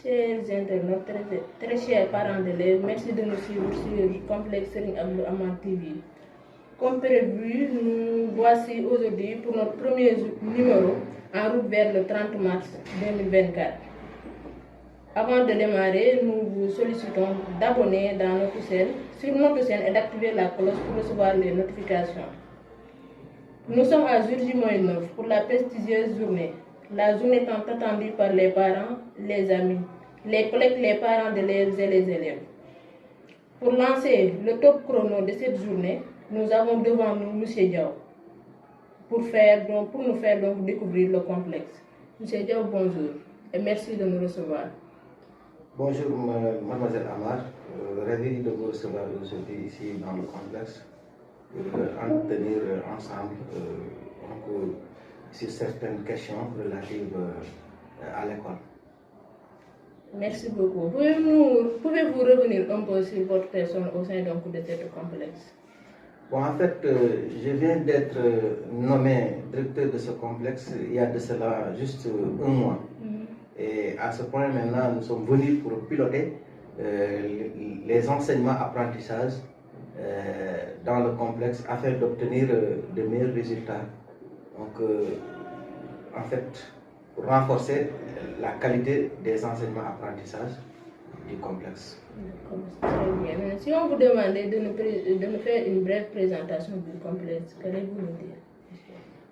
Chers internautes, très chers parents d'élèves, merci de nous suivre sur Complexe Serigne Abdou Amar TV. Comme prévu, nous voici aujourd'hui pour notre premier numéro en route vers le 30 mars 2024. Avant de démarrer, nous vous sollicitons d'abonner sur notre chaîne et d'activer la cloche pour recevoir les notifications. Nous sommes à jour J-9 pour la prestigieuse journée. La journée tant attendue par les parents, les amis, les collègues, les parents d'élèves et les élèves. Pour lancer le top chrono de cette journée, nous avons devant nous M. Diaw pour nous faire découvrir le complexe. M. Diaw, bonjour et merci de nous recevoir. Bonjour mademoiselle Amar, ravi de vous recevoir aujourd'hui ici dans le complexe pour entretenir ensemble sur certaines questions relatives à l'école. Merci beaucoup. Pouvez-vous revenir un peu sur votre personne au sein de cet complexe? Bon, en fait, je viens d'être nommé directeur de ce complexe il y a de cela juste un mois. Et à ce point maintenant, nous sommes venus pour piloter les enseignements apprentissages dans le complexe afin d'obtenir de meilleurs résultats. Donc, en fait, pour renforcer la qualité des enseignements apprentissages du complexe. Très bien. Si on vous demandait de nous faire une brève présentation du complexe, qu'allez-vous nous dire?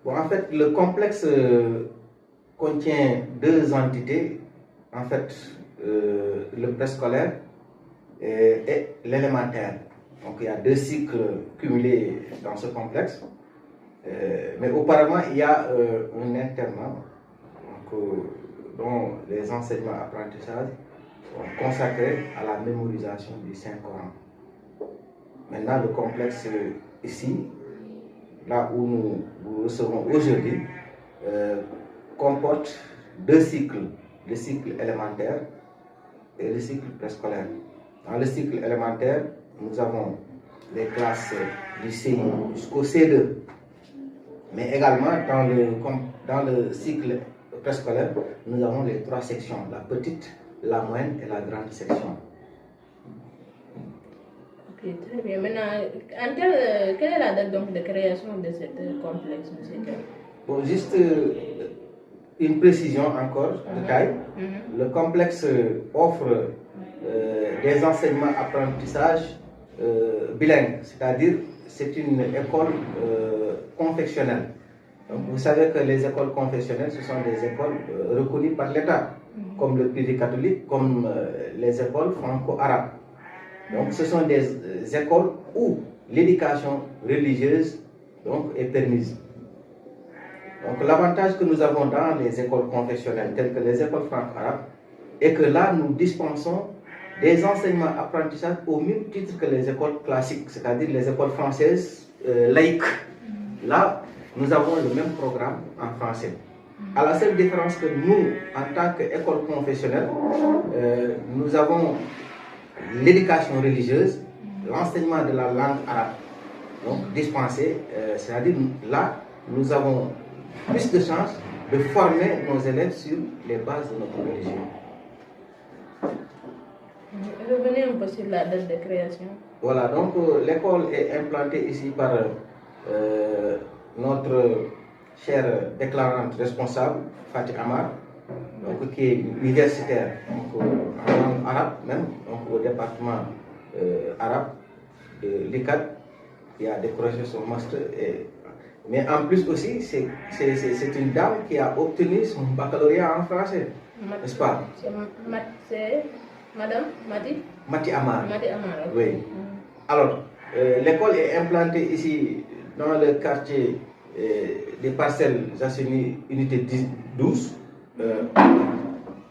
Bon, en fait, le complexe contient deux entités, en fait, le préscolaire et l'élémentaire. Donc il y a deux cycles cumulés dans ce complexe. Mais auparavant, il y a un internat dont les enseignements apprentissages sont consacrés à la mémorisation du Saint-Coran. Maintenant, le complexe ici, là où nous recevons aujourd'hui, comporte deux cycles, le cycle élémentaire et le cycle préscolaire. Dans le cycle élémentaire, nous avons les classes du CI jusqu'au C2. Mais également, dans le cycle préscolaire, nous avons les trois sections, la petite, la moyenne et la grande section. Ok, très bien. Maintenant, quelle est la date de création de ce complexe, M. Diaw? Bon, juste une précision encore de taille. Le complexe offre des enseignements apprentissages bilingues, c'est-à-dire c'est une école confessionnelle. Donc vous savez que les écoles confessionnelles, ce sont des écoles reconnues par l'État, comme le privé catholique, comme les écoles franco-arabes. Donc ce sont des écoles où l'éducation religieuse est permise. Donc l'avantage que nous avons dans les écoles confessionnelles, telles que les écoles franco-arabes, est que là nous dispensons des enseignements apprentissages au même titre que les écoles classiques, c'est-à-dire les écoles françaises laïques. Là, nous avons le même programme en français. À la seule différence que nous, en tant qu'école confessionnelle, nous avons l'éducation religieuse, l'enseignement de la langue arabe, donc dispensé, c'est-à-dire là, nous avons plus de chances de former nos élèves sur les bases de notre religion. Revenez un peu sur la date de création. Voilà, donc l'école est implantée ici par notre chère déclarante responsable, Fatih Amar, donc, qui est universitaire en langue arabe, même donc, au département arabe de l'ICAD, qui a décroché son master. Mais en plus aussi, c'est une dame qui a obtenu son baccalauréat en français, n'est-ce pas? C'est Madame Mati Amar. Mati Amar. Oui. Alors, l'école est implantée ici dans le quartier des Parcelles Assainies, unité 12,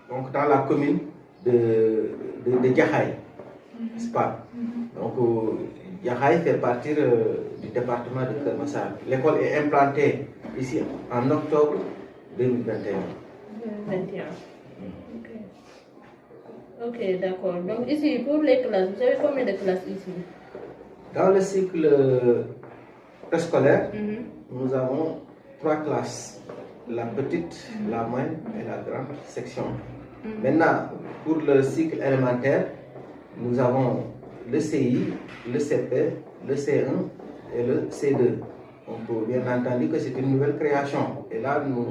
donc dans la commune de Jaxaay, n'est-ce pas? Donc, Jaxaay fait partie du département de Keur Massar. L'école est implantée ici en octobre 2021. 2021. Ok, d'accord. Donc ici, pour les classes, vous avez combien de classes ici? Dans le cycle préscolaire, nous avons 3 classes, la petite, la moyenne et la grande section. Maintenant, pour le cycle élémentaire, nous avons le CI, le CP, le C1 et le C2. Donc, bien entendu que c'est une nouvelle création. Et là, nous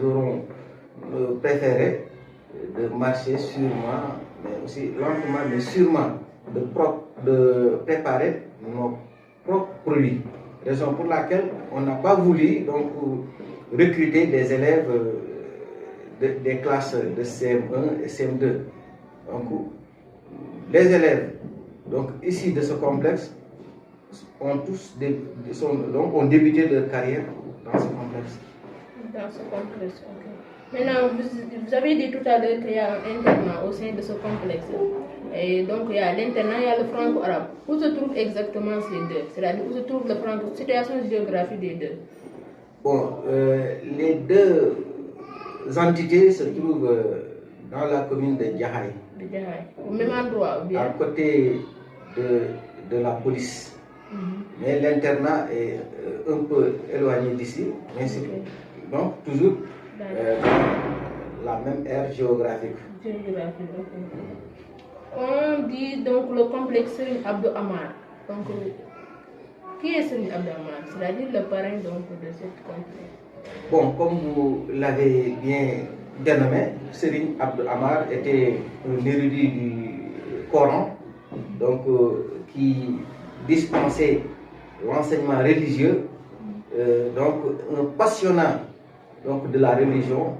aurons préféré de marcher sûrement, mais aussi lentement, mais sûrement, de préparer nos propres produits. Raison pour laquelle on n'a pas voulu donc, recruter des élèves des classes de CM1 et CM2. Donc, les élèves donc, ici de ce complexe ont ont débuté leur carrière dans ce complexe. Dans ce complexe, ok. Maintenant, vous avez dit tout à l'heure qu'il y a un internat au sein de ce complexe. Et donc, il y a l'internat, il y a le franco-arabe. Où se trouvent exactement ces deux? C'est-à-dire où se trouve la situation géographique des deux? Bon, les deux entités se trouvent dans la commune de Djahaï. Au même endroit, ou bien? À côté de la police. Mais l'internat est un peu éloigné d'ici, mais c'est donc toujours dans la même aire géographique. On dit donc le complexe Serigne Abdou Amar. Donc, qui est Serigne Abdou Amar? C'est-à-dire le parrain donc, de cette complexe. Bon, comme vous l'avez bien dénommé, Serigne Abdou Amar était un érudit du Coran, donc qui dispensait l'enseignement religieux, donc un passionnant donc, de la religion,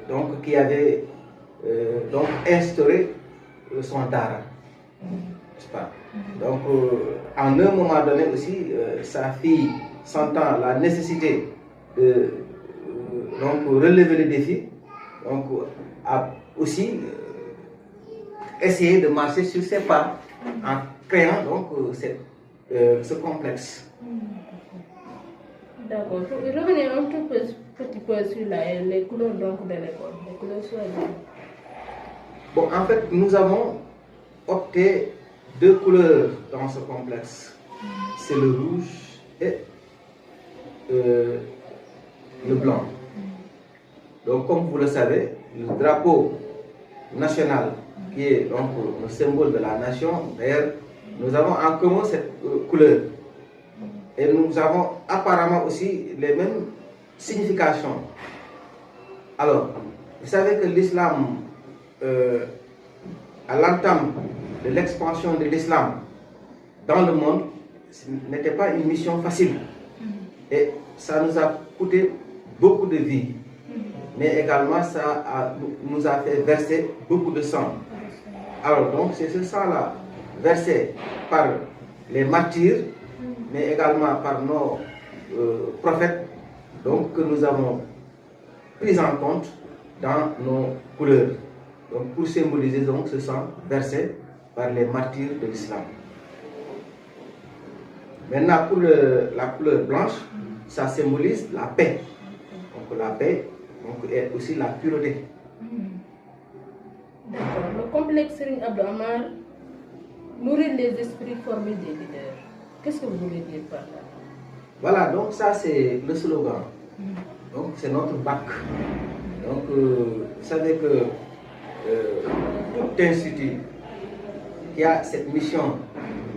donc qui avait donc instauré son dara, n'est-ce pas? Donc en un moment donné aussi, sa fille sentant la nécessité de donc relever le défi, donc a aussi essayé de marcher sur ses pas en créant donc ce complexe. D'accord. Revenez un petit peu sur les couleurs donc, de l'école, les couleurs choisies. Bon, en fait, nous avons opté deux couleurs dans ce complexe. C'est le rouge et le blanc. Donc, comme vous le savez, le drapeau national, qui est donc le symbole de la nation, d'ailleurs, nous avons en commun cette couleur. Et nous avons apparemment aussi les mêmes significations. Alors, vous savez que l'islam, à l'entame de l'expansion de l'islam dans le monde, n'était pas une mission facile. Et ça nous a coûté beaucoup de vies. Mais également, ça nous a fait verser beaucoup de sang. Alors, donc, c'est ce sang-là, versé par les martyrs, mais également par nos prophètes, donc, que nous avons pris en compte dans nos couleurs. Donc, pour symboliser donc, ce sang versé par les martyrs de l'islam. Maintenant, pour la couleur blanche, ça symbolise la paix. Donc, la paix donc, est aussi la pureté. D'accord. Le complexe Serigne Abdou Amar nourrit les esprits formés des leaders. Qu'est-ce que vous voulez dire par là? Voilà, donc ça c'est le slogan. Donc c'est notre bac. Donc vous savez que tout institut qui a cette mission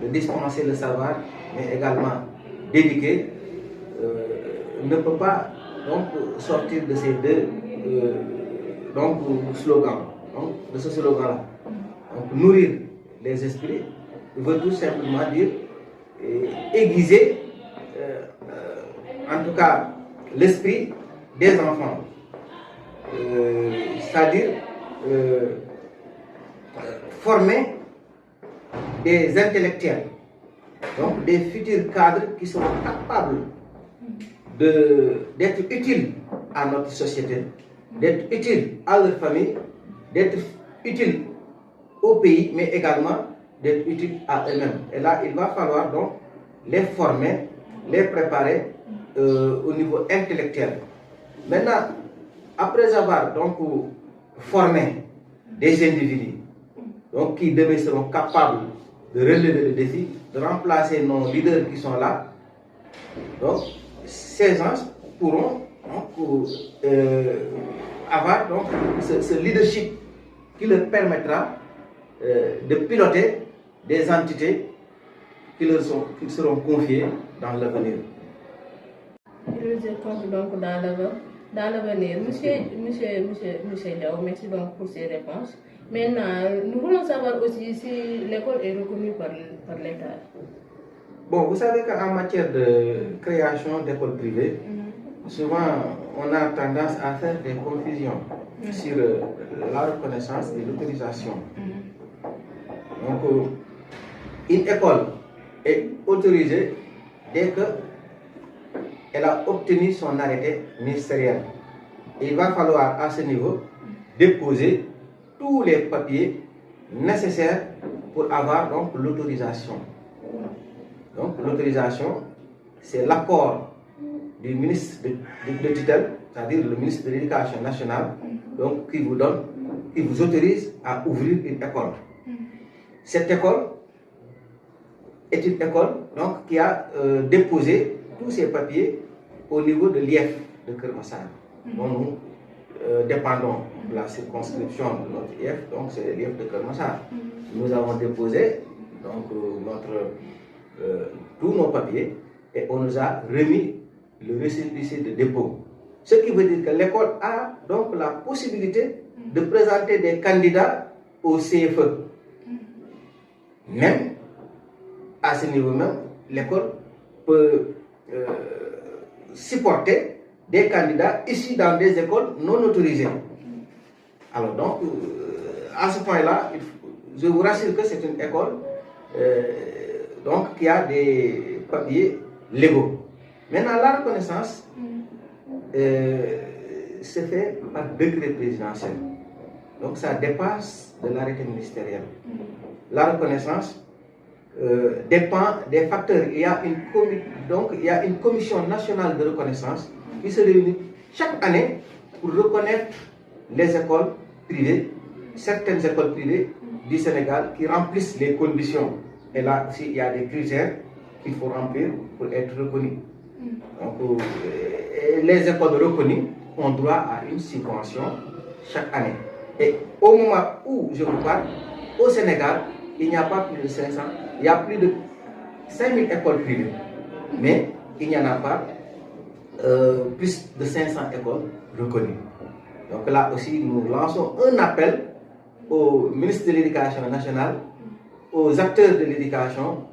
de dispenser le savoir, mais également d'éduquer, ne peut pas donc sortir de ces deux donc, slogans. Donc, de ce slogan-là. Donc, nourrir les esprits veut tout simplement dire aiguiser, en tout cas, l'esprit des enfants. C'est-à-dire former des intellectuels, donc des futurs cadres qui seront capables d'être utiles à notre société, d'être utiles à leur famille, d'être utiles au pays, mais également d'être utiles à eux-mêmes. Et là, il va falloir donc les former, les préparer au niveau intellectuel. Maintenant, après avoir donc formé des individus donc, qui demain seront capables de relever le défi, de remplacer nos leaders qui sont là, donc ces gens pourront donc, avoir donc, ce leadership qui leur permettra de piloter des entités qui seront confiées dans l'avenir. Donc dans l'avenir. Monsieur Diaw, merci donc pour ces réponses. Maintenant, nous voulons savoir aussi si l'école est reconnue par l'État. Bon, vous savez qu'en matière de création d'écoles privées, souvent on a tendance à faire des confusions sur la reconnaissance et l'autorisation. Donc, une école est autorisée dès qu'elle a obtenu son arrêté ministériel. Et il va falloir à ce niveau déposer tous les papiers nécessaires pour avoir donc l'autorisation. Donc l'autorisation, c'est l'accord du ministre de tutelle, c'est-à-dire le ministre de l'Éducation nationale, donc qui vous autorise à ouvrir une école. Cette école est une école donc, qui a déposé tous ses papiers au niveau de l'IEF de Keur Massar, dont nous dépendons de la circonscription de notre IEF, donc c'est l'IEF de Keur Massar. Nous avons déposé donc, tous nos papiers et on nous a remis le récépissé de dépôt. Ce qui veut dire que l'école a donc la possibilité de présenter des candidats au CFE. Même à ce niveau même, l'école peut supporter des candidats issus dans des écoles non autorisées. Alors donc, à ce point-là, je vous rassure que c'est une école donc, qui a des papiers légaux. Maintenant, la reconnaissance se fait par décret présidentiel. Donc ça dépasse de l'arrêté ministériel. La reconnaissance dépend des facteurs. Il y a une commission nationale de reconnaissance qui se réunit chaque année pour reconnaître les écoles privées, certaines écoles privées du Sénégal qui remplissent les conditions. Et là aussi, il y a des critères qu'il faut remplir pour être reconnus. Donc, les écoles reconnues ont droit à une subvention chaque année. Et au moment où je vous parle, au Sénégal, il n'y a pas plus de 500, il y a plus de 5000 écoles privées. Mais il n'y en a pas plus de 500 écoles reconnues. Donc là aussi, nous lançons un appel au ministre de l'Éducation nationale, aux acteurs de l'éducation,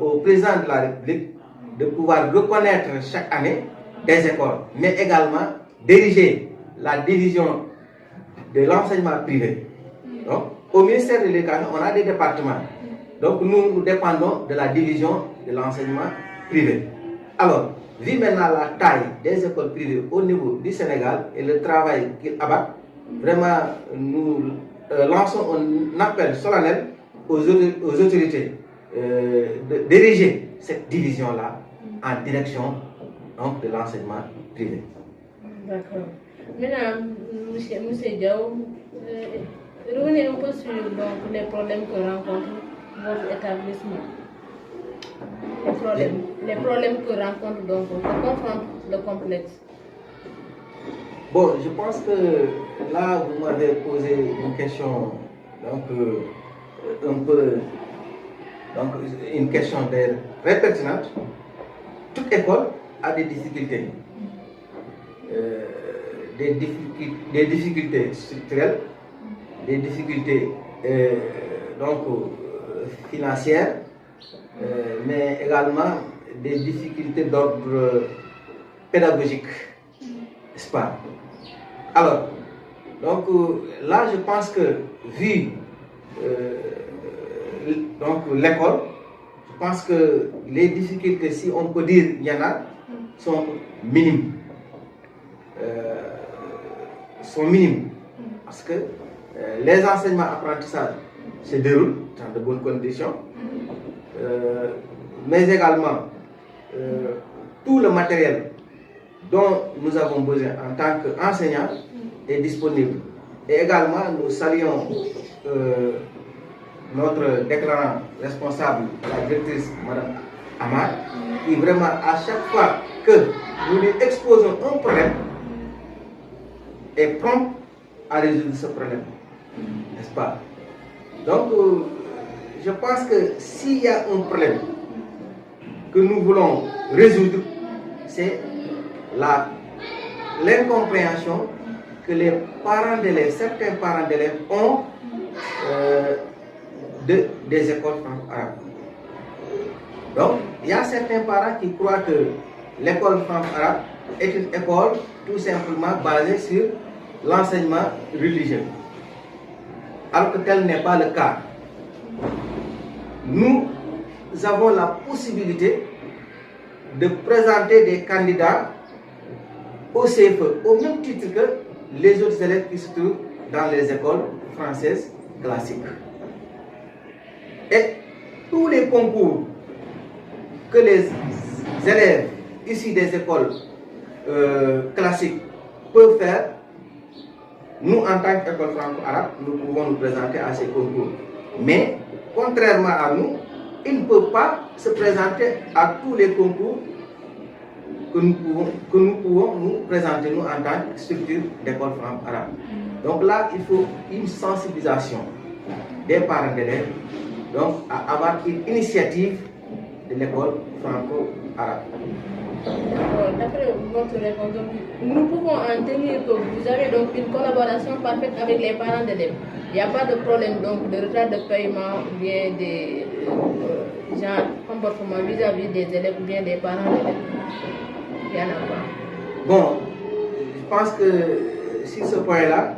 au président de la République, de pouvoir reconnaître chaque année des écoles, mais également diriger la division de l'enseignement privé. Donc, au ministère de l'Éducation, on a des départements. Donc, nous dépendons de la division de l'enseignement privé. Alors, vu maintenant la taille des écoles privées au niveau du Sénégal et le travail qu'ils abattent, vraiment, nous lançons un appel solennel aux autorités de diriger cette division-là en direction donc, de l'enseignement privé. D'accord. Maintenant, monsieur Diaw, revenez un peu sur donc, les problèmes que rencontre votre établissement. Les problèmes que rencontre donc, que confronte le complexe. Bon, je pense que là, vous m'avez posé une question donc, un peu, donc une question très pertinente. Toute école a des difficultés. Des difficultés structurelles, des difficultés financières, mais également des difficultés d'ordre pédagogique, n'est-ce pas? Alors, donc là, je pense que vu l'école, je pense que les difficultés, si on peut dire il y en a, sont minimes. Parce que les enseignements apprentissages se déroulent dans de bonnes conditions, mais également tout le matériel dont nous avons besoin en tant qu'enseignants est disponible. Et également, nous saluons notre déclarant responsable, la directrice Mme Amar, qui vraiment à chaque fois que nous lui exposons un problème, est prompt à résoudre ce problème. n'est-ce pas? Donc, je pense que s'il y a un problème que nous voulons résoudre, c'est l'incompréhension que les parents d'élèves, certains parents d'élèves ont des écoles franco-arabes. Donc, il y a certains parents qui croient que l'école franco-arabe est une école tout simplement basée sur l'enseignement religieux. Alors que tel n'est pas le cas. Nous avons la possibilité de présenter des candidats au CFE, au même titre que les autres élèves qui se trouvent dans les écoles françaises classiques. Et tous les concours que les élèves issus des écoles classiques peuvent faire, nous, en tant qu'école franco-arabe, nous pouvons nous présenter à ces concours. Mais, contrairement à nous, ils ne peuvent pas se présenter à tous les concours que nous pouvons nous présenter, nous, en tant que structure d'école franco-arabe. Donc là, il faut une sensibilisation des parents d'élèves, donc à avoir une initiative de l'école franco-arabe. D'après votre réponse, donc, nous pouvons en tenir que vous avez donc une collaboration parfaite avec les parents d'élèves. Il n'y a pas de problème donc de retard de paiement ou bien des comportements vis-à-vis des élèves ou bien des parents d'élèves. Il n'y en a pas. Bon, je pense que sur ce point-là,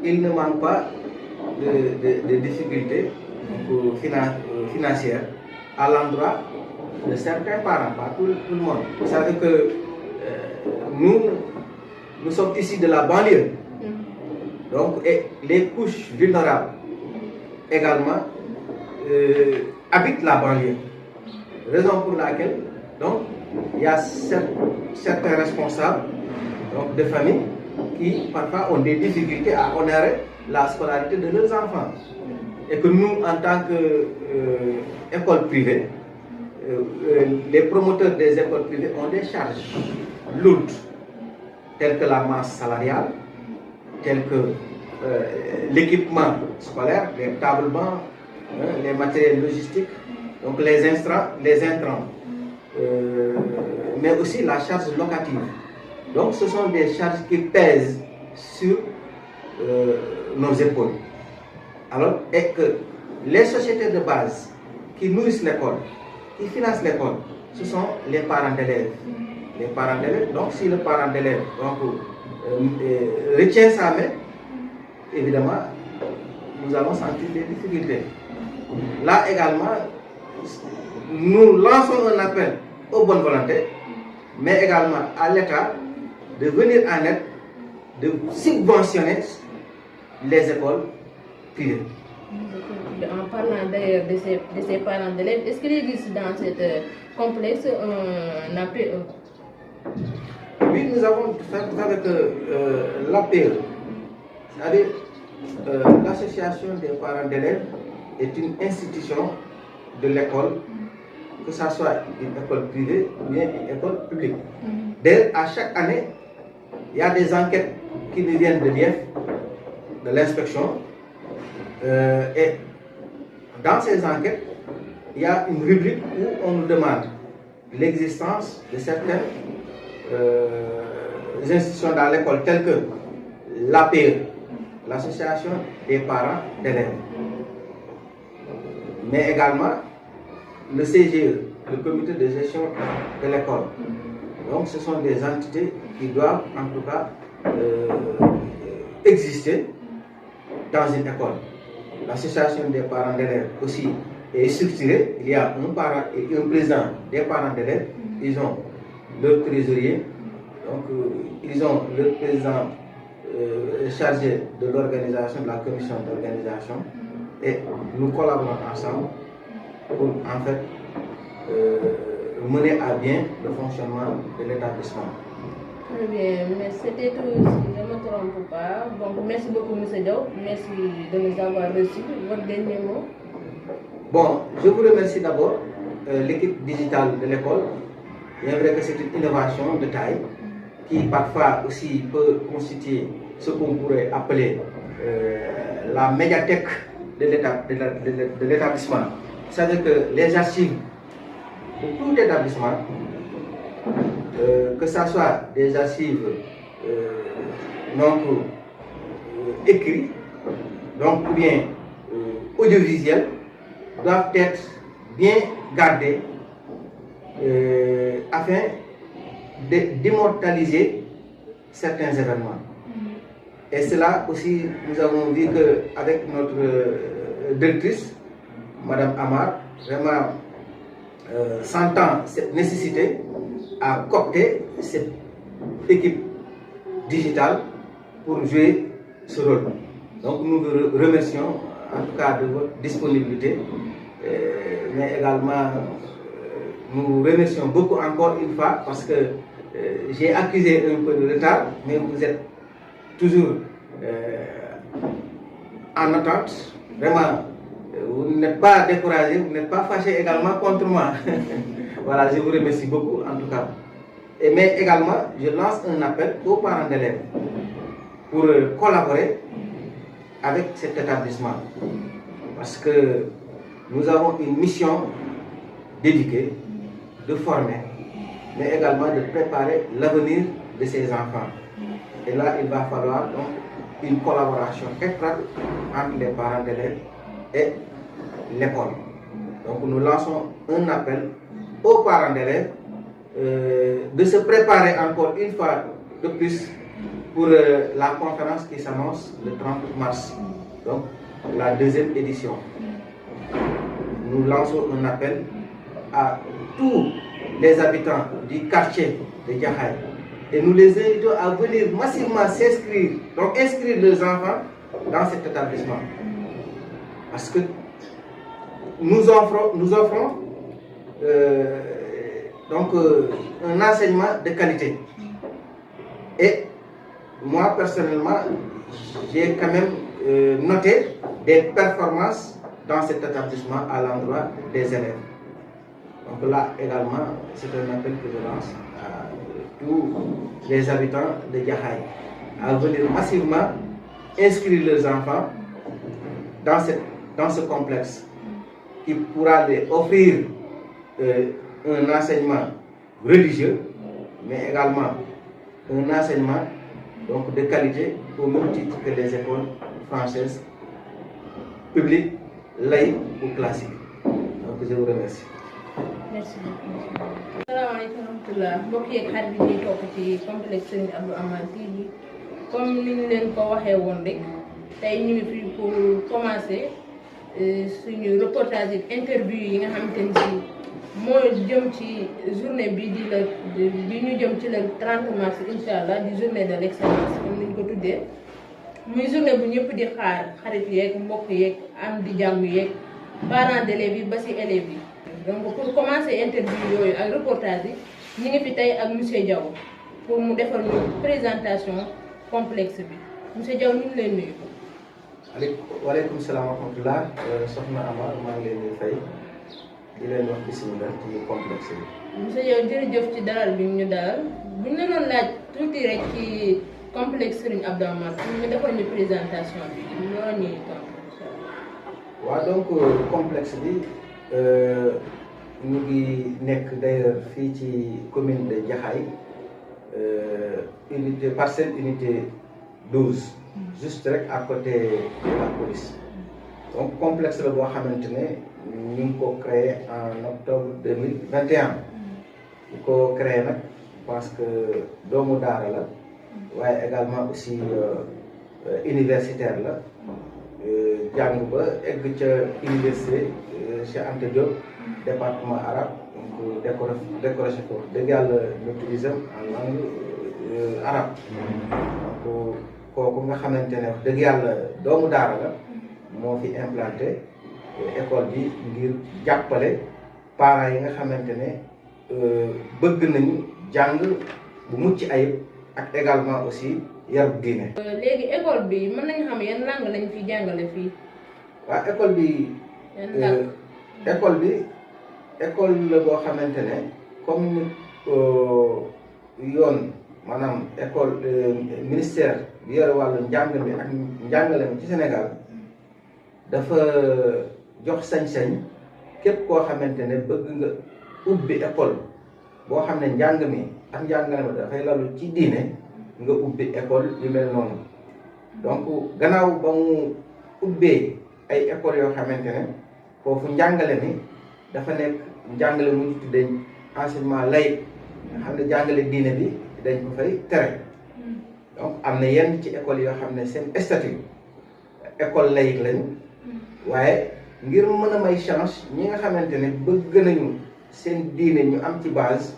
il ne manque pas de difficultés financières à l'endroit de certains parents, pas tout le monde. Vous savez que nous sommes ici de la banlieue. Donc, et les couches vulnérables également habitent la banlieue. Raison pour laquelle, donc, il y a certains responsables donc, de famille qui parfois ont des difficultés à honorer la scolarité de leurs enfants. Et que nous, en tant qu'école privée, les promoteurs des écoles privées ont des charges lourdes, telles que la masse salariale, telles que l'équipement scolaire, les tables bancs, les matériels logistiques, donc les intrants, mais aussi la charge locative. Donc ce sont des charges qui pèsent sur nos épaules. Alors, et que les sociétés de base qui nourrissent l'école, qui financent l'école, ce sont les parents d'élèves. Les parents d'élèves, donc si le parent d'élève retient sa main, évidemment, nous allons sentir des difficultés. Là également, nous lançons un appel aux bonnes volontés, mais également à l'État de venir en aide, de subventionner les écoles privées. En parlant d'ailleurs de ces parents d'élèves, est-ce qu'il existe dans ce complexe un APE? Oui, nous avons fait avec l'APE, c'est-à-dire l'association des parents d'élèves est une institution de l'école, que ce soit une école privée ou bien une école publique. D'ailleurs, à chaque année, il y a des enquêtes qui nous viennent de l'IEF, de l'inspection, et dans ces enquêtes, il y a une rubrique où on nous demande l'existence de certaines institutions dans l'école, telles que l'APE, l'association des parents d'élèves, mais également le CGE, le comité de gestion de l'école. Donc ce sont des entités qui doivent en tout cas exister dans une école. L'association des parents d'élèves aussi est structurée. Il y a un parent et un président des parents d'élèves. Ils ont leur trésorier. Donc ils ont le président chargé de l'organisation, de la commission d'organisation. Et nous collaborons ensemble pour en fait mener à bien le fonctionnement de l'établissement. Très bien, mais c'était tout, si je ne me trompe pas. Donc, merci beaucoup, M. Diaw. Merci de nous avoir reçus. Votre dernier mot? Bon, je vous remercie d'abord, l'équipe digitale de l'école. Il est vrai que c'est une innovation de taille qui parfois aussi peut constituer ce qu'on pourrait appeler la médiathèque de l'établissement. Vous savez que les archives de tout établissement, que ce soit des archives donc écrites, donc ou bien audiovisuelles, doivent être bien gardées afin d'immortaliser certains événements. Et cela aussi, nous avons vu qu'avec notre directrice, Madame Amar, vraiment sentant cette nécessité à coopter cette équipe digitale pour jouer ce rôle. Donc nous vous remercions en tout cas de votre disponibilité, mais également nous remercions beaucoup encore une fois parce que j'ai accusé un peu de retard, mais vous êtes toujours en attente. Vraiment, vous n'êtes pas découragé, vous n'êtes pas fâché également contre moi. Voilà, je vous remercie beaucoup en tout cas. Mais également, je lance un appel aux parents d'élèves pour collaborer avec cet établissement. Parce que nous avons une mission d'éduquer, de former, mais également de préparer l'avenir de ces enfants. Et là, il va falloir donc une collaboration étroite entre les parents d'élèves et l'école. Donc nous lançons un appel aux parents d'élèves de se préparer encore une fois de plus pour la conférence qui s'annonce le 30 mars, donc la deuxième édition. Nous lançons un appel à tous les habitants du quartier de Jaxaay et nous les invitons à venir massivement s'inscrire, donc inscrire leurs enfants dans cet établissement. Parce que nous offrons donc un enseignement de qualité. Et moi personnellement, j'ai quand même noté des performances dans cet établissement à l'endroit des élèves. Donc là également, c'est un appel que je lance à tous les habitants de Jaxaay à venir massivement inscrire leurs enfants dans ce complexe qui pourra leur offrir un enseignement religieux, mais également un enseignement donc, de qualité au même titre que les écoles françaises publiques, laïques ou classiques. Donc je vous remercie. Merci beaucoup. Asalaamaaleykum wa rahmatulah mbokk yeeg xarit bi ñuy topp ci complexe Serigne Abdou Amar TV comme ni ñu leen ko waxee woon rek tey ñu ngi fi pour commencer suñu reportage yi interview yi nga xamante ni si moo jëm ci journée bi ñu jëm ci le 30 mars incha allah di journée de l'excellence comme ni ñu ko tuddee muy journée bu ñëpp di xaar xarit yeeg mbokk yeeg am di jàmm yeeg parents d'élèves yi ba ci élèves yi. Donc pour commencer interview yooyu ak reportage yi ñu ngi fi tey ak monsieur Diaw pour mu defal ñu présentation complexe bi monsieur Diaw ñu ngi lay nuyu. waaleykum salaam wa rahmatulah soxna Amar maa ngi leen di fay di leen wax bismillah ci complexe bi. monsieur Diaw jërëjëf ci dalal bi ñu dalal bu ñu la doon laaj tuuti rek ci complexe Serigne Abdou Amar ñu defal ñu présentation bi loolu ñuy tontu incha allah. waaw donc complexe bi. Ñu ngi nekk d'ailleurs fii ci commune de Jaxaay unité parcelle unité 12 juste rek à côté de la police. Donc complexe la boo xamante ne ñu ngi ko créé en octobre 2021. ñu ko créé nag parce que doomu daara la waaye également aussi universitaire la jàng ba egg ca université Cheikh Anta Diop département arabe donc décoré ko dëgg yàlla maîtrise en langue arabe donc kooku nga xamante ne wax dëgg yàlla doomu daara la moo fi implanté école bi ngir jàppale parents yi nga xamante ne bëgg nañu jàng bu mucc ayib ak également aussi yar bu diine. léegi école bi mën nañu xam yan langue lañ fi jàngale fii. waaw école bi. école la boo xamante ne comme yoon maanaam école ministère bi yore wàllu njàng mi ak njàngale mi ci Sénégal dafa jox sañ-sañ képp koo xamante ne bëgg nga ubbi école boo xam ne njàng mi ak njàngale mi dafay lalu ci diine nga ubbi école yu mel noonu donc gannaaw ba mu ubbee ay écoles yoo xamante ne foofu njàngale mi dafa nekk njàngale mu ñu tuddee enseignement laïque nga xam ne jàngale diine bi dañ ko fay tere donc am na yenn ci école yoo xam ne seen statut école laïque lañu waaye ngir mën a may chance ñi nga xamante ne bëgg nañu seen diine ñu am ci base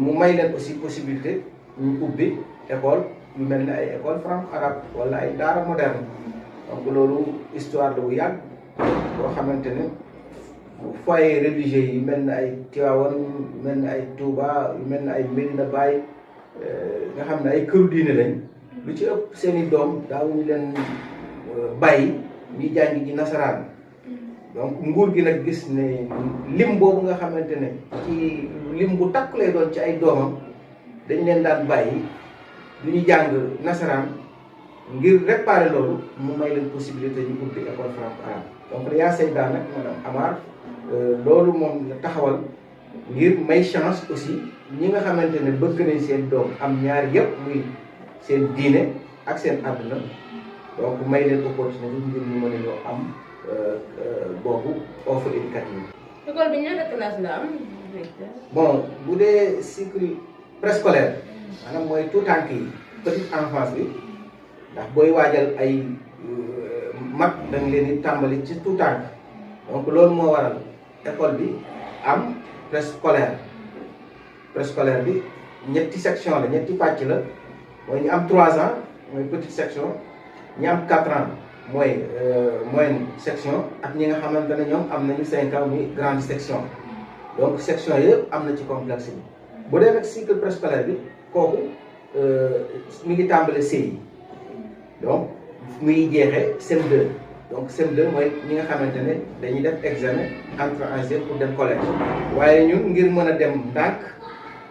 mu may leen aussi possibilité ñu ubbi école yu mel ne ay école franco-arabe wala ay daara moderne donc loolu histoire la bu yàgg boo xamante ne foyer religieux yi mel ne ay Tivaouane yu mel ne ay Touba yu mel ne ay Medina Baye nga xam ne ay këru diine lañ lu ci ëpp seen i doom daawuñu leen bàyyi ñuy jàngi ji nasaraan donc nguur gi nag gis ne lim boobu nga xamante ne ci lim bu takk lay doon ci ay doomam dañ leen daan bàyyi du ñu jàng nasaraan ngir réparer loolu mu may leen possibilité ñu ubbi école franco-arabe donc yaa Seyda nag madame Amar loolu moom la taxawal ngir may chance aussi ñi nga xamante ne bëgg nañ seen doom am ñaar yëpp muy seen diine ak seen àdduna donc may leen opportunité ngir ñu mën a ñoo am boobu offre éducative. école bi ñaata classe la am. bon bu dee cycle préscolaire maanaam mooy tout tànk yi petite enfance bi ndax booy waajal ay mag da nga leen di tàmbali ci tout tànk donc loolu moo waral école bi am préscolaire bi ñetti section la ñetti pàcc la mooy ñu am 3 ans mooy petite section ñu am 4 ans mooy moyenne section ak ñi nga xamante ne ñoom am nañu 5 ans muy grande section donc section yëpp am na ci complexe bi bu dee nag cycle préscolaire bi kooku mi ngi tàmbale CI donc muy jeexee CM2 donc CM2 mooy ñi nga xamante ne dañuy def examen entrée en sixième pour dem collège waaye ñun ngir mën a dem ndànk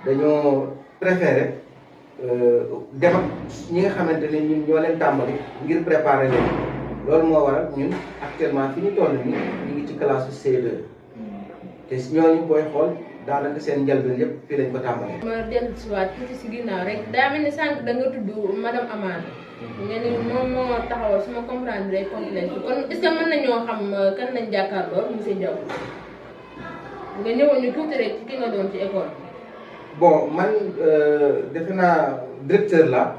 dañoo préféré dem ak ñi nga xamante ne ñun ñoo leen tàmbali ngir préparer leen loolu moo waral ñun actuellement fi ñu toll nii ñu ngi ci classe C2 te ñooñu booy xool daanaka seen njëlbeen yëpp fii lañ ko tàmbalee. ma dellu si waat tuuti si ginnaaw rek daa mel ni sànq da nga tudd madame Amar. nga ni moom moo taxawal su ma comprendre rek complexe bi kon est-ce que mën nañoo xam kan lañ jàkkaarloo monsieur Diaw nga ñëwoon ñu tuuti rek ci ki nga doon ci école. bon man defe naa directeur la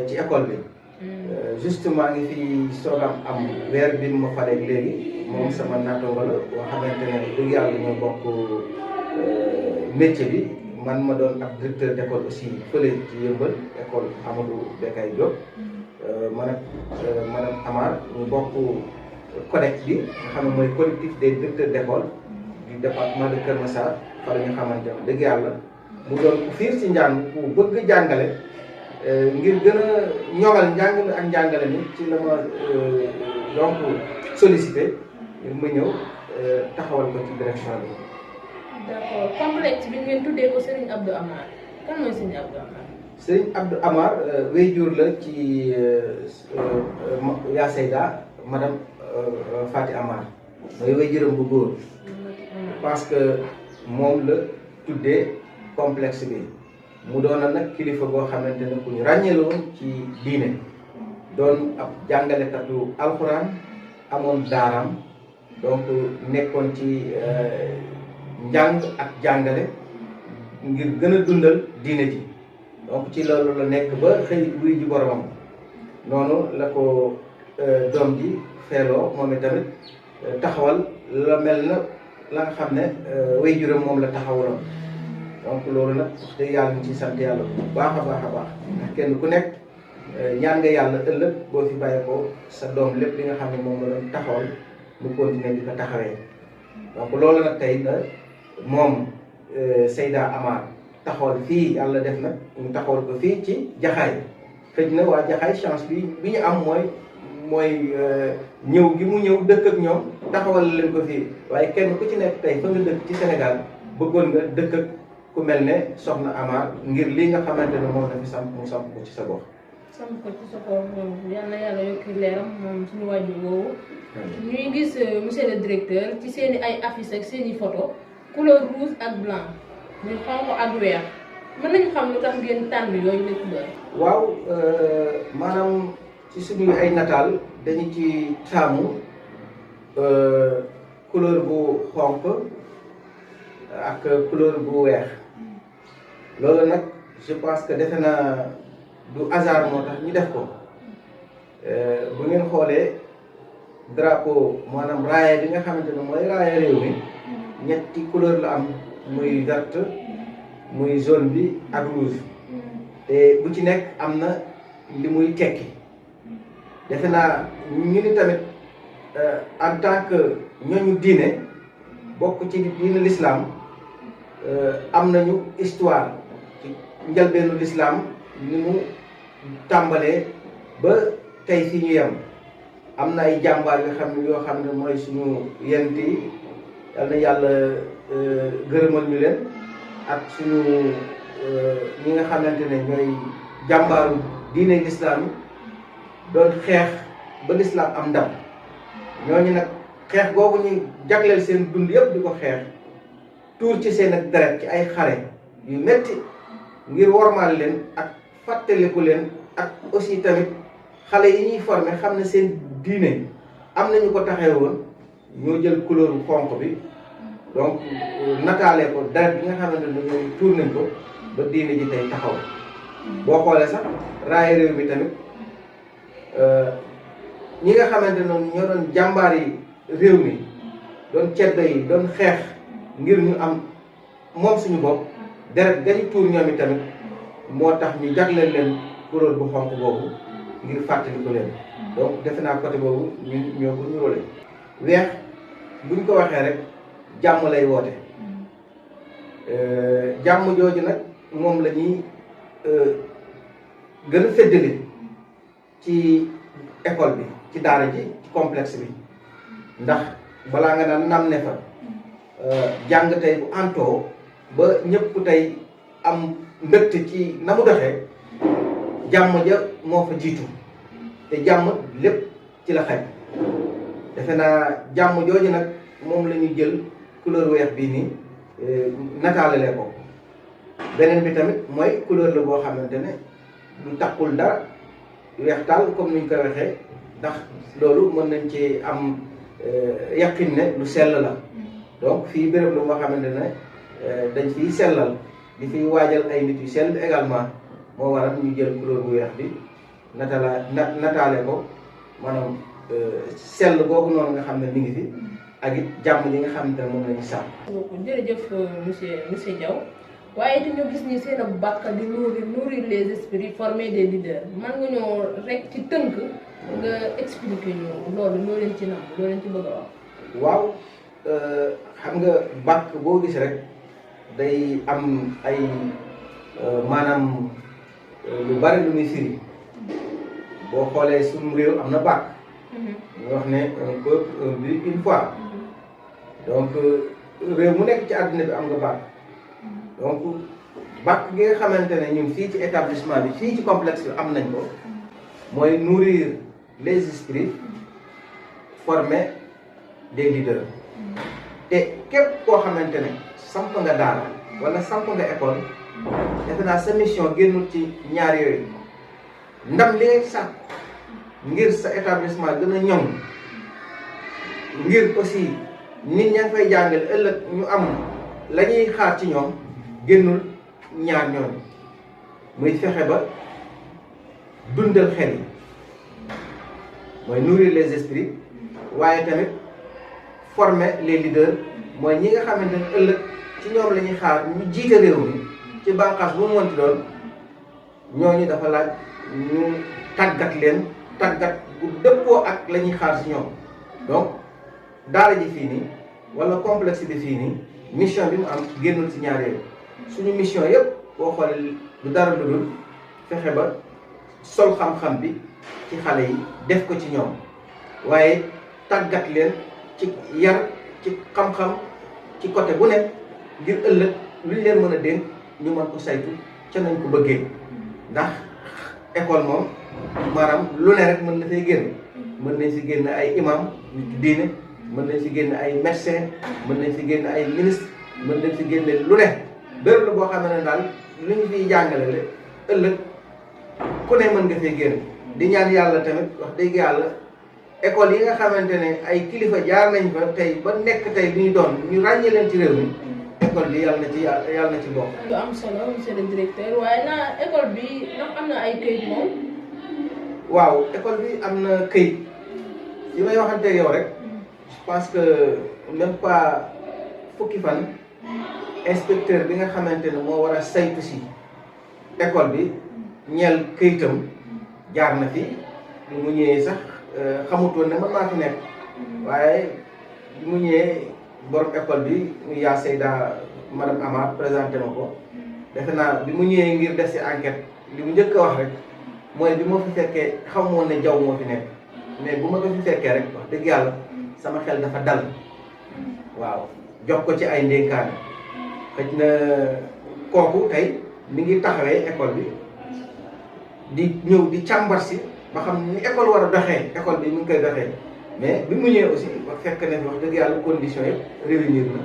ci école bi. justement ngi fi soogam am weer bi ma falee léegi moom sama naataango la boo xamante ne dëgg yàlla ñoo bokk métier bi man ma doon ab directeur d'école aussi fële ci Yëmbal école Amadou Bekay Diop man ak madame Amar ñu bokk CODEC bi nga xam ne mooy collectif des directeurs d'école du département de Kër Massar fa la ñu xamante ne dëgg yàlla mu doon ku fiir ci njàng ku bëgg jàngale ngir gën a ñoŋal njàng mi ak njàngale mi ci la ma donc sollicité ngir ma ñëw taxawal ko ci direction bi. d'accord complexe bi ngeen tuddee ko Serigne Abdou Amar kan mooy Serigne Abdou Amar. Serigne Abdou Amar wéyjur la ci yaa Seyda madame Fati Amar mooy wéyjuram bu góor parce que moom la tuddee complexe bi. mu doon nag kilifa boo xamante ne ku ñu ràññeeloon ci diine doon ab jàngalekatu alxuraan amoon daaraam donc nekkoon ci njàng ak jàngale ngir gën a dundal diine ji donc ci loolu la nekk ba xëy wuy ji boromam noonu la ko doom ji feeloo moom itamit taxawal la mel na la nga xam ne waajuram moom la taxawaloon. donc loolu nag wax dëgg yàlla ñu ci sant yàlla bu baax a baax a baax ndax kenn ku nekk ñaan nga yàlla ëllëg boo fi bàyyi ko sa doom lépp li nga xam ne moom la doon taxawal mu continuer di ko taxawee donc loolu nag tey da moom Seyda Amar taxawal fii yàlla def na ñu taxawal ko fii ci Jaxaay xëj na waa Jaxaay chance bi ñu am mooy ñëw gi mu ñëw dëkk ak ñoom taxawal leen ko fii waaye kenn ku ci nekk tey fa nga dëkk ci Sénégal bëggoon nga dëkk ak ku mel ne soxna Amar ngir lii nga xamante ne moom la fi samp mu samp ko ci sa gox samp ko ci sa kaw moom yal na yàlla yokki leeram moom suñu wàjju boobu. ñuy gis monsieur le directeur ci seen i ay affiches ak seen i photo couleur rouge ak blanc ñu xonq ak weex mën nañu xam lu tax ngeen tànn yooyu la couleur. waaw maanaam ci suñu ay nataal dañu ci taamu couleur bu xonq ak couleur bu weex loolu nag je pense que defe naa du hasard moo tax ñu def ko bu ngeen xoolee drapeau maanaam raaya bi nga xamante ne mooy raaya réew mi ñetti couleur la am muy verte muy jaune bi ak rouge te bu ci nekk am na li muy tekki defe naa ñu ni tamit en tant que ñooñu diine bokk ci diine l'islam am nañu histoire ci njëlbeenu l'islam ni mu tàmbalee ba tey fi ñu yem am na ay jàmbaar yoo xam ne mooy suñu yent yi yal na yàlla gërëmal ñu leen ak suñu ñi nga xamante ne ñooy jàmbaaru diine l'islam yi doon xeex ba l'islam am ndam ñooñu nag xeex googu ñu jagleel seen dund yëpp di ko xeex tuur ci seen ak deret ci ay xare yu metti ngir wormaal leen ak fàttaliku leen ak aussi tamit xale yi ñuy formé xam ne seen diine am nañu ko taxee woon ñoo jël couleur bu xonq bi donc nataale ko deret bi nga xamante ne ñooy tuur nañ ko ba diine ji tey taxaw boo xoolee sax raaya réew mi tamit ñi nga xamante noonu ñoo doon jàmbaar yi réew mi doon ceddo yi doon xeex ngir ñu am moom suñu bopp deret gañu tuur ñoom i tamit moo tax ñu jagleel leen couleur bu xonq boobu ngir fàttali ko leen donc defe naa côté boobu ñun ñoo ko ñuróole weex buñ ko waxee rek jàmm lay woote jàmm jooju nag moom la ñuy gën a féddali ci école bi ci daara ji ci complexe bi ndax balaa nga naan nam ne fa jàng tey bu antoo ba ñëpp tey am ndëtt ci na mu doxee jàmm ja moo fa jiitu te jàmm lépp ci la xaj defe naa jàmm jooju nag moom la ñu jël couleur weex bii nii nataalale ko beneen bi tamit mooy couleur la boo xamante ne du takkul dara weex taal comme ni ñu koy waxee ndax loolu mën nañ ci am yaqin ne lu sell la donc fii béréb la boo xamante ne dañ fiy sellal di fiy waajal ay nit yu sell également moo waral ñu jël couleur bu weex bi nataale ko maanaam sell googu noonu nga xam ne mi ngi fi ak it jàmm ji nga xamante ne moom la ñu sàmm. jërëjëf monsieur Diaw waaye it ñu gis ni seen ab bàq di nourrir les esprits former des leaders man nga ñoo rek ci tënk nga expliquer ñu loolu loo leen ci nam loo leen ci bëgg a wax. waaw xam nga bàq boo gis rek day am ay maanaam lu bari lu muy firi boo xoolee suñu réew am na bàq. ñu wax ne un peuple un but une foi donc réew mu nekk ci àdduna bi am nga bàq donc bàq gi nga xamante ne ñun fii ci établissement bi fii ci complexe bi am nañ ko mooy nourrir les esprits former des leaders te képp koo xamante ne samp nga daara wala samp nga école defe naa sa mission génnul ci ñaar yooyu ndam li ngay sàkk ngir sa établissement gën a ñoŋ ngir aussi nit ña fay jàngale ëllëg ñu am la ñuy xaar ci ñoom génnul ñaar ñooñu muy fexe ba dundal xel yi mooy nourrir les esprits waaye tamit former les leaders mooy ñi nga xamante ne ëllëg ci ñoom la ñuy xaar ñu jiite réew mi ci bànqaas bu mu mënti doon ñooñu dafa laaj ñu tàggat leen tàggat bu dëppoo ak la ñuy xaar ci ñoom donc daara ji fii nii wala complexe bi fii nii mission bi mu am génnul ci ñaar yooyu suñu mission yëpp boo xoolee du dara lu dul fexe ba sol xam-xam bi ci xale yi def ko ci ñoom waaye tàggat leen ci yar ci xam-xam ci côté bu nekk ngir ëllëg luñ leen mën a dénk ñu mën ko saytu ca nañ ko bëggee ndax école moom maanaam lu ne rek mën na fay génn mën nañ si génn ay imam yu diine mën nañ si génn ay médecin mën nañ si génn ay ministre mën nañ si génne lu ne béréb la boo xam ne daal lu ñu fiy jàngale la ëllëg ku ne mën nga fay génn di ñaan yàlla tamit wax dëgg yàlla école yi nga xamante ne ay kilifa jaar nañ fa tey ba nekk tey li ñu doon ñu ràññee leen ci réew mi école bi yàlla na ci bokk. lu am solo monsieur le directeur waaye naa école bi ndax am na ay këyit moom. waaw école bi am na këyit yi may waxanteeg yow rek je pense que même pas fukki fan inspecteur bi nga xamante ne moo war a saytu si école bi ñeel këyitam jaar na fi bi mu ñëwee sax xamutoon ne man maa fi nekk waaye bi mu ñëwee borom école bi mu yaa Seyda madame Amar présenté ma ko defe naa bi mu ñëwee ngir def si enquête li mu njëkk a wax rek mooy bi ma fi fekkee xamoon ne jaww moo fi nekk mais bu ma ko fi fekkee rek wax dëgg yàlla sama xel dafa dal waaw jox ko ci ay ndénkaane xëj na kooku tey mi ngi taxawee école bi di ñëw di càmbar si ba xam ni école war a doxee école bi mu ngi koy doxee mais bi mu ñëwee aussi ba fekk ne wax dëgg yàlla condition yëpp réunir na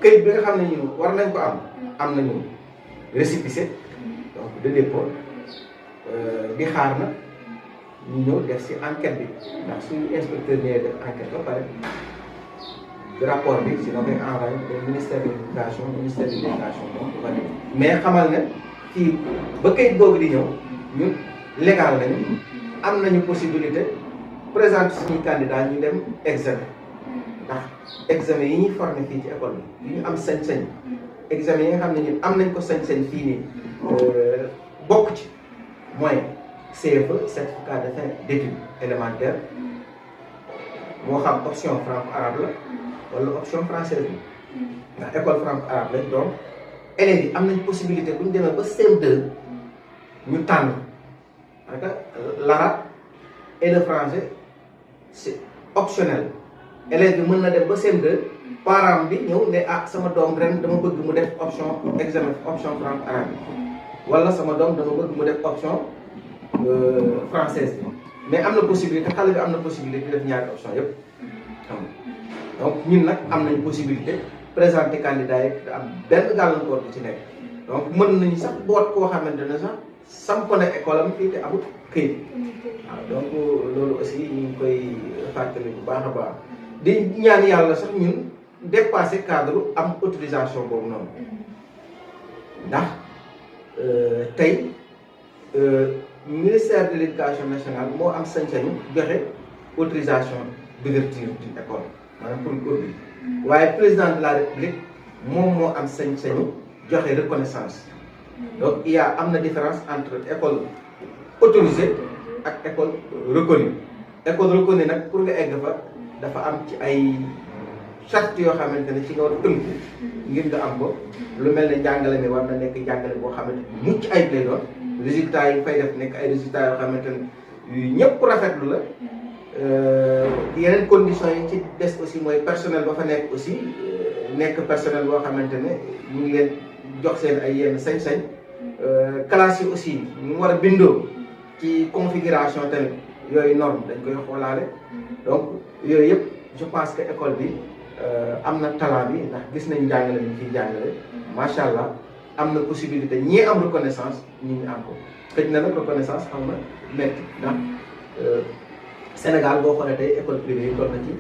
këyit bi nga xam ne ñun war nañ ko am nañu récépissé donc de dépôt di xaar na ñu ñëw def si enquête bi ndax suñu inspecteur ñëwee def enquête ba pare rapport bi si na koy envoyé au ministère de l'éducation moom ba mais xamal ne fii ba këyit boobu di ñëw ñun légal nañu am nañu possibilité présenter suñuy candidat ñu dem examen ndax examen yi ñuy formé fii ci école bi yu ñu am sañ-sañ examen yi nga xam ne ñun am nañ ko sañ-sañ fii nii bokk ci mooy CFE certificat de fin d'études élémentaires moo xam option franco-arabe la wala option française bi ndax école franco-arabe lañ donc élèves yi am nañ possibilité bu ñu demee ba CM2 ñu tànn parce que l'arabe et le français c'est optionnel élève bi mën na dem ba CM2 parent bi ñëw ne ah sama doom ren dama bëgg mu def option examen option franco-arabe wala sama doom dama bëgg mu def option française bi mais am na possibilité xale bi am na possibilité def ñaari option yëpp xam nga donc ñun nag am nañ possibilité présenter candidat yi am benn gàllankoor bi ci nekk donc mën nañu sax boot koo xamante ne sax samp na école am fii te amul këyit waaw donc loolu aussi ñu ngi koy fàttali bu baax a baax di ñaan yàlla sax ñun dépasser cadre am autorisation boobu noonu ndax tey ministère de l'éducation nationale moo am sañ-sañu joxe autorisation d'ouverture d'une école maanaam pour ñu ubbi waaye président de la république moom moo am sañ-sañu joxe reconnaissance donc il y a am na différence entre école autorisée ak école reconnue école reconnue nag pour nga egg fa dafa am ci ay charte yoo xamante ne ci nga war a tënku ngir nga am ko lu mel ne njàngale mi war na nekk njàngale boo xamante ni mucc ayib lay doon résultats yi fay def nekk ay résultats yoo xamante ne yu ñëpp rafetlu la yeneen conditions yi ci des aussi mooy personnel ba fa nekk aussi nekk personnel boo xamante ne ñu ngi leen jox seen ay yenn sañ-sañ classe yi aussi ñu war a bindoo ci configuration tamit yooyu norme dañ koy xoolaale donc yooyu yëpp je pense que école bi am na talent bi ndax gis nañ njàngale bi ñu fiy jàngale macha allah am na possibilité ñii am reconnaissance ñi ñu am ko xëj na nag reconnaissance xam na métti ndax Sénégal boo xoolee tey école privée yi toll na ci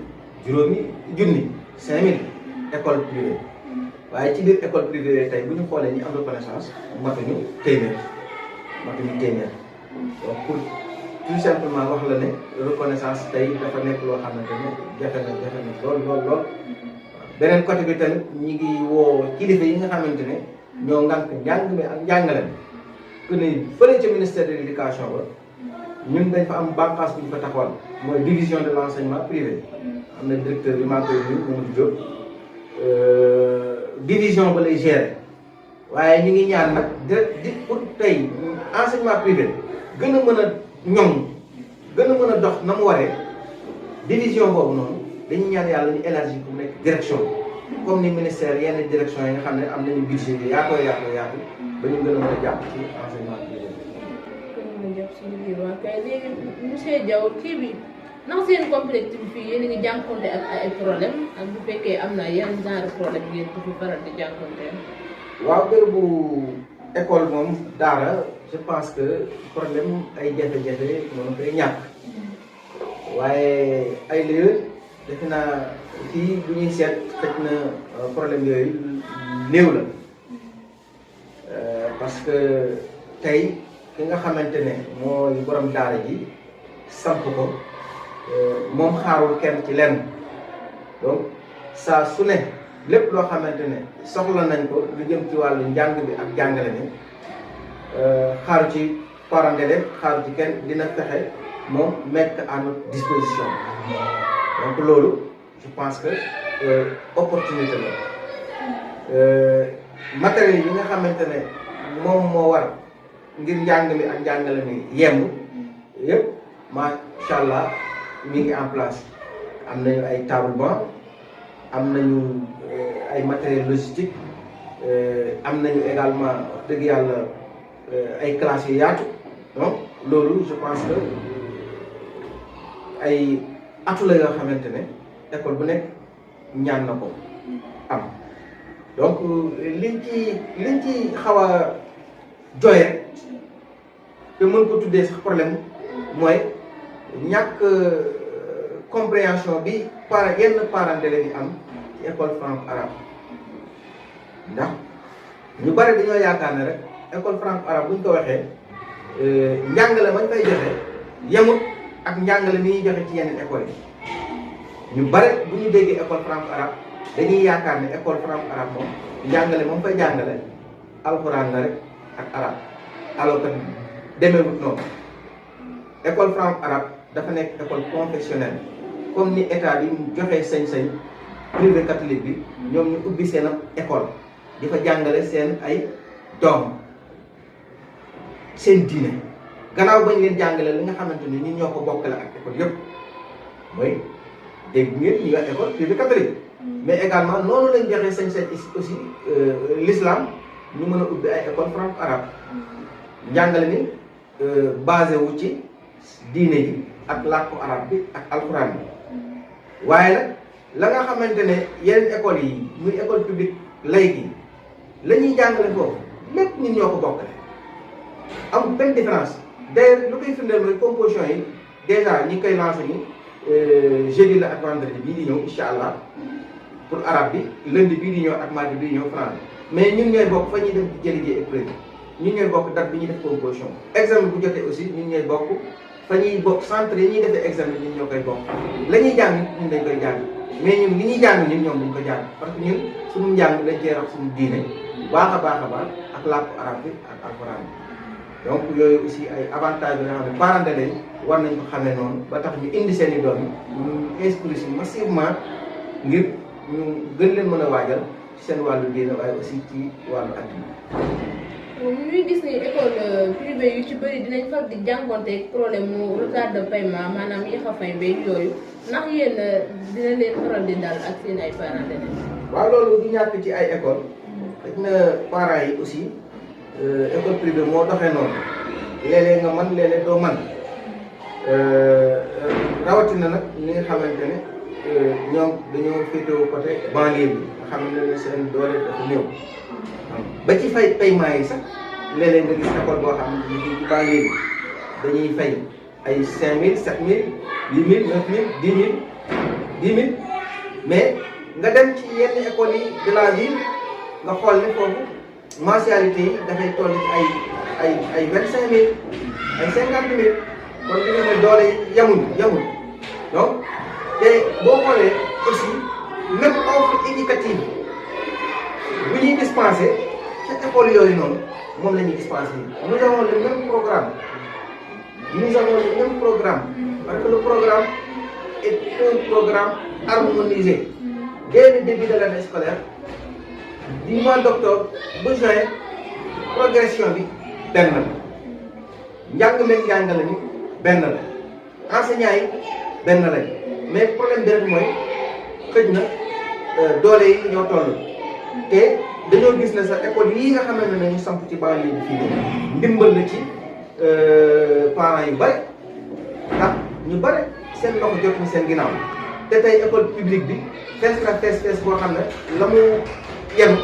juróomi junni 5000 école privée waaye ci biir école privée yooyu tey bu ñu xoolee ñi am reconnaissance matuñu téeméer donc pour tout simplement wax la ne reconnaissance tey dafa nekk loo xamante ne jafe na lool beneen côté bi tamit ñi ngi woo kilifa yi nga xamante ne ñoo ngànk njàng mi ak njàngale mi que ne fële ca ministère de l'éducation ba ñun dañ fa am bànqaas bu ñu fa taxawal mooy division de l'enseignement privé am na directeur bi maa ngi koy nuyu Mamadou Diop division ba lay gérer waaye ñu ngi ñaan nag di pour tey enseignement privé gën a mën a ñoŋ gën a mën a dox na mu waree division boobu noonu dañuy ñaan yàlla ñu élargi ku nekk direction comme ni ministère yenn direction yi nga xam ne am nañu budget yi yaatoo ba ñu gën a mën a jàpp ci enseignement privé. mën a jox suñu biir waa kay léegi monsieur Diaw kii bi ndax seen complexe bi fii yéen a ngi jànkonte ak ay problème ak bu fekkee am na yan genre problème ngeen ko fi faral di jànkonte. waaw bërëbu école moom daara je pense que problème ay jafe-jafe moom koy ñàkk waaye ay lieu defe naa fii bu ñuy seet fekk na problème yooyu néew la parce que tey ki nga xamante ne mooy borom daara ji samp ko moom xaarul kenn ci lenn donc saa su ne lépp loo xamante ne soxla nañ ko lu jëm ci wàllu njàng bi ak jàngale ni xaaru ci parents d'élèves xaaru ci kenn dina fexe moom mettre à notre disposition donc loolu je pense que opportunité la matériel yi nga xamante ne moom moo war ngir njàng mi ak njàngale mi yemb yëpp macha allah mi ngi en place am nañu ay table banc am nañu ay matériel logistique am nañu également wax dëgg yàlla ay classes yu yaatu donc loolu je pense que ay atu la yoo xamante ne école bu nekk ñaan na ko am donc liñ ci xaw a joye te mën ko tuddee sax problème mooy ñàkk compréhension bi yenn parents d'élèves yi am ci école franco-arabe ndax ñu bari dañoo yaakaar ne rek école franco-arabe bu ñu ko waxee njàngale mañ fay joxe yemut ak njàngale mi ñuy joxe ci yeneen école yi ñu bari bu ñu déggee école franco-arabe dañuy yaakaar ne école franco-arabe moom njàngale moom fay jàngale alxuraan la rek ak arabe alors que demeewut noonu école franco-arabe dafa nekk école confessionnelle comme ni état bi mu joxee sañ-sañ privé catholique bi ñoom ñu ubbi seen école di fa jàngale seen ay doom seen diine gannaaw bañ leen jàngale li nga xamante ni ñun ñoo ko bokkale ak école yëpp mooy dégg ngeen ñu wax école privé catholique mais également noonu lañ joxee sañ-sañ aussi l'islam ñu mën a ubbi ay école franco-arabe njàngale ni basé wu ci diine ji ak làkku arab bi ak alxuraan bi waaye nag la nga xamante ne yeneen écoles yi muy école publique laïque yi la ñuy jàngale foofu lépp ñun ñoo ko bokkale am benn différence d'ailleurs lu koy firndeel mooy composition yi déjà ñi koy lancé ni jeudi la ak vendredi bii di ñëw incha allah pour arabe bi lundi bii di ñëw ak mardi bii di ñëw français mais ñun ñooy bokk fa ñuy def di jëli ji épreuve ñun ñooy bokk date bi ñuy def composition examen bu jotee aussi ñun ñooy bokk fa ñuy bokk centre yi ñuy defee examen ñun ñoo koy bokk la ñuy jàng ñun dañ koy jàng mais ñun li ñuy jàng ñun ñoom dañ ko jàng parce que ñun suñu njàng dañ cee rax suñu diine baax a baax ak làkku arab bi ak alxuraan bi donc yooyu aussi ay avantages yoo xam ne parents d'élèves war nañ ko xamee noonu ba tax ñu indi seen i doom yi ñu inscrire si massivement ngir ñu gën leen mën a waajal ci seen wàllu diine waaye aussi ci wàllu adduna. ñuy gis ni école privée yu ci bëri dinañ far di jànkonteeg problème mu retard de paiement maanaam yéex a fay beeg yooyu ndax yéen dina leen faral di dal ak seen ay parents d'élèves. waaw loolu du ñàkk ci ay école xëy na parents yi aussi école privée moo doxee noonu léeg-léeg nga man léeg-léeg doo man rawatina nag ñi nga xamante ne ñoom dañoo féetewoo côté banlieue bi nga xam ne seen doole dafa néew. ba ci fay paiement yi sax léeg-léeg nga gis école boo xam ne ci banlieue bi dañuy fay ay 5000 7000 8000 9000 10000 10000 mais nga dem ci yenn écoles yi de la ville nga xool ne foofu mensualité yi dafay toll ay 25000 ay 50000 kon li nga ne doole yi yamul donc te boo xoolee aussi même offre éducative bu ñuy dispensé ci école yooyu noonu moom la ñuy dispensé nous avons le même programme parce que le programme est un programme harmonisé dès le début de l'année scolaire du mois d'octobre ba juin progression bi benn la njàng meeg njàngale ni benn la enseignants yi benn lañ mais problème bi rek mooy xëj na doole yi ñoo toll te dañoo gis ne sax école yii nga xamante ne ñu samp ci banlieue bi fii nii ndimbal la ci parents yu bari ndax ñu bari seen loxo jot ñu seen ginnaaw te tey école publique bi fees na fees boo xam ne la mu yenu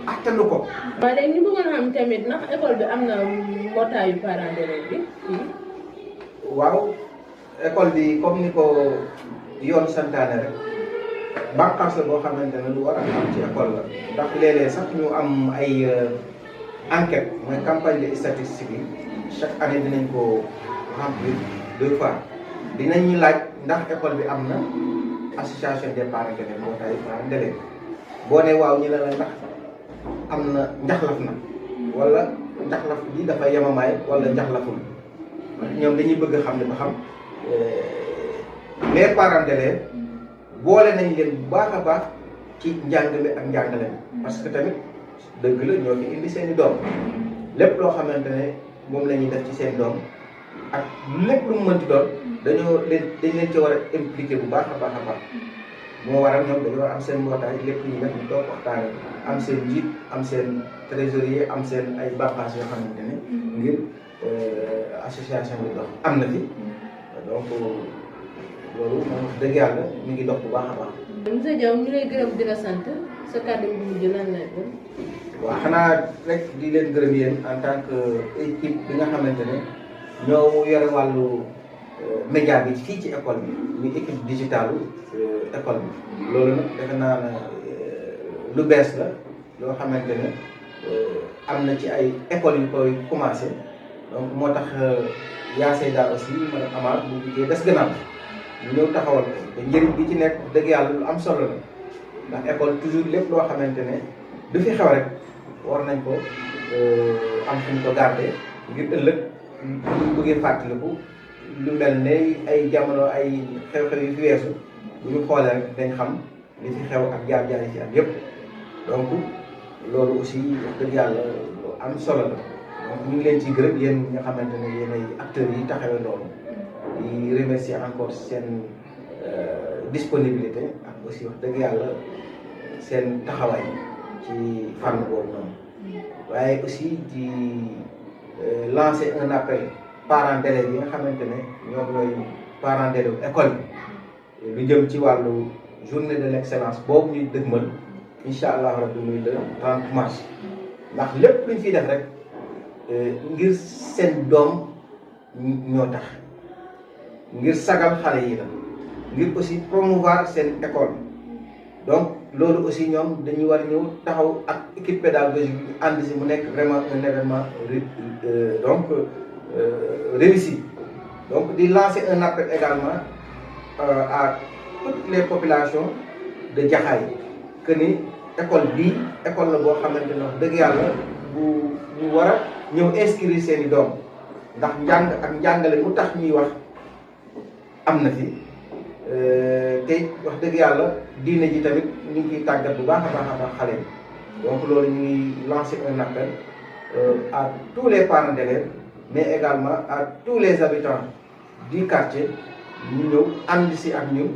attanu ko. waaye léegi ñu bëggoon xam tamit ndax école bi am na mbootaayu parents d'élèves bi fii. waaw école bi comme ni ko yoon santaane rek bànqaas la boo xamante ne lu war a am ci école la ndax léeg-léeg sax ñu am ay enquête mooy campagne de statistique yi chaque année dinañ ko remplir 2 fois dinañ ñu laaj ndax école bi am na association des parents d'élèves mbootaayu parents d'élèves boo ne waaw ñu ne la ndax am na njaxlaf na wala njaxlaf bi dafa yemamaay wala njaxlaful ñoom dañuy bëgg a xam ne ba xam les parents d'élèves boole nañ leen bu baax a baax ci njàngale ak njàngale parce que tamit dëgg la ñoo fi indi seen i doom lépp loo xamante ne moom la ñuy def ci seen doom ak lépp lu mu mënti doon dañ leen ci war a impliqué bu baax a baax a baax moo waral ñoom dañoo am seen mbootaay lépp ñu def ñu toog waxtaane am seen njiit am seen trésorier am seen ay bànqaas yoo xamante ne ngir association bi dox am na fi donc loolu moom wax dëgg yàlla mi ngi dox bu baax a baax. monsieur Diaw ñu lay gërëm di la sant sa kàddu bu mujj lan lay doon. waaw xanaa rek di leen gërëm yéen en tant que équipe bi nga xamante ne ñoo yore wàllu média bi fii ci école bi muy équipe digitale école bi loolu nag defe naa ne lu bees la loo xamante ne am na ci ay écoles yu koy commencé donc moo tax yaa Seyda aussi madame Amar bu liggéey des gannaaw ñu ñëw taxawal ko te njëriñ bi ci nekk dëgg yàlla lu am solo la ndax école toujours lépp loo xamante ne du fi xew rek war nañ ko am fu ñu ko garder ngir ëllëg ñu bëggee fàttaliku lu mel ne ay jamono ay xew-xew yu fi weesu bu ñu xoolee rek dañ xam li fi xew ak jaar-jaar yi ci am yëpp donc loolu aussi wax dëgg yàlla lu am solo la donc ñu ngi leen ciy gërëm yéen ñi nga xamante ne yéen ay acteurs yi taxawee loolu di remercier encore seen disponibilité ak aussi wax dëgg yàlla seen taxawaay ci fànn boobu noonu waaye aussi di lancer un appel parents d'élèves yi nga xamante ne ñoom ñooy parents d'élèves école bi lu jëm ci wàllu journée de l'excellence boobu ñuy dëgmal incha allah rabbi muy le 30 mars ndax lépp luñ fiy def rek ngir seen doom ñoo tax ngir sagal xale yi la ngir aussi promouvoir seen école donc loolu aussi ñoom dañuy war ñëw taxaw ak équipe pédagogique bi ànd si mu nekk vraiment un événement donc réussi donc di lancer un appel également à toutes les populations de Jaxaay que ni école bii école la boo xamante ne wax dëgg yàlla bu ñu war a ñëw inscrire seen i doom ndax njàng ak njàngale mu tax ñuy wax am na fi te wax dëgg yàlla diine ji tamit ñu ngi ciy tàggat bu baax a baax xale yi donc loolu ñu ngi lancer un appel à tous les parents d'élèves mais également à tous les habitants du quartier ñu ñëw ànd si ak ñun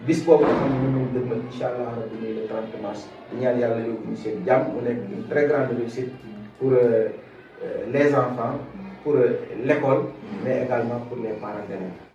bis boobu nga xam ne ñu ngi dëgmal incha allah rabbi muy le 30 mars di ñaan yàlla yóbbu ñu seen jàmm mu nekk une très grande réussite pour les enfants pour l'école mais également pour les parents d'élèves.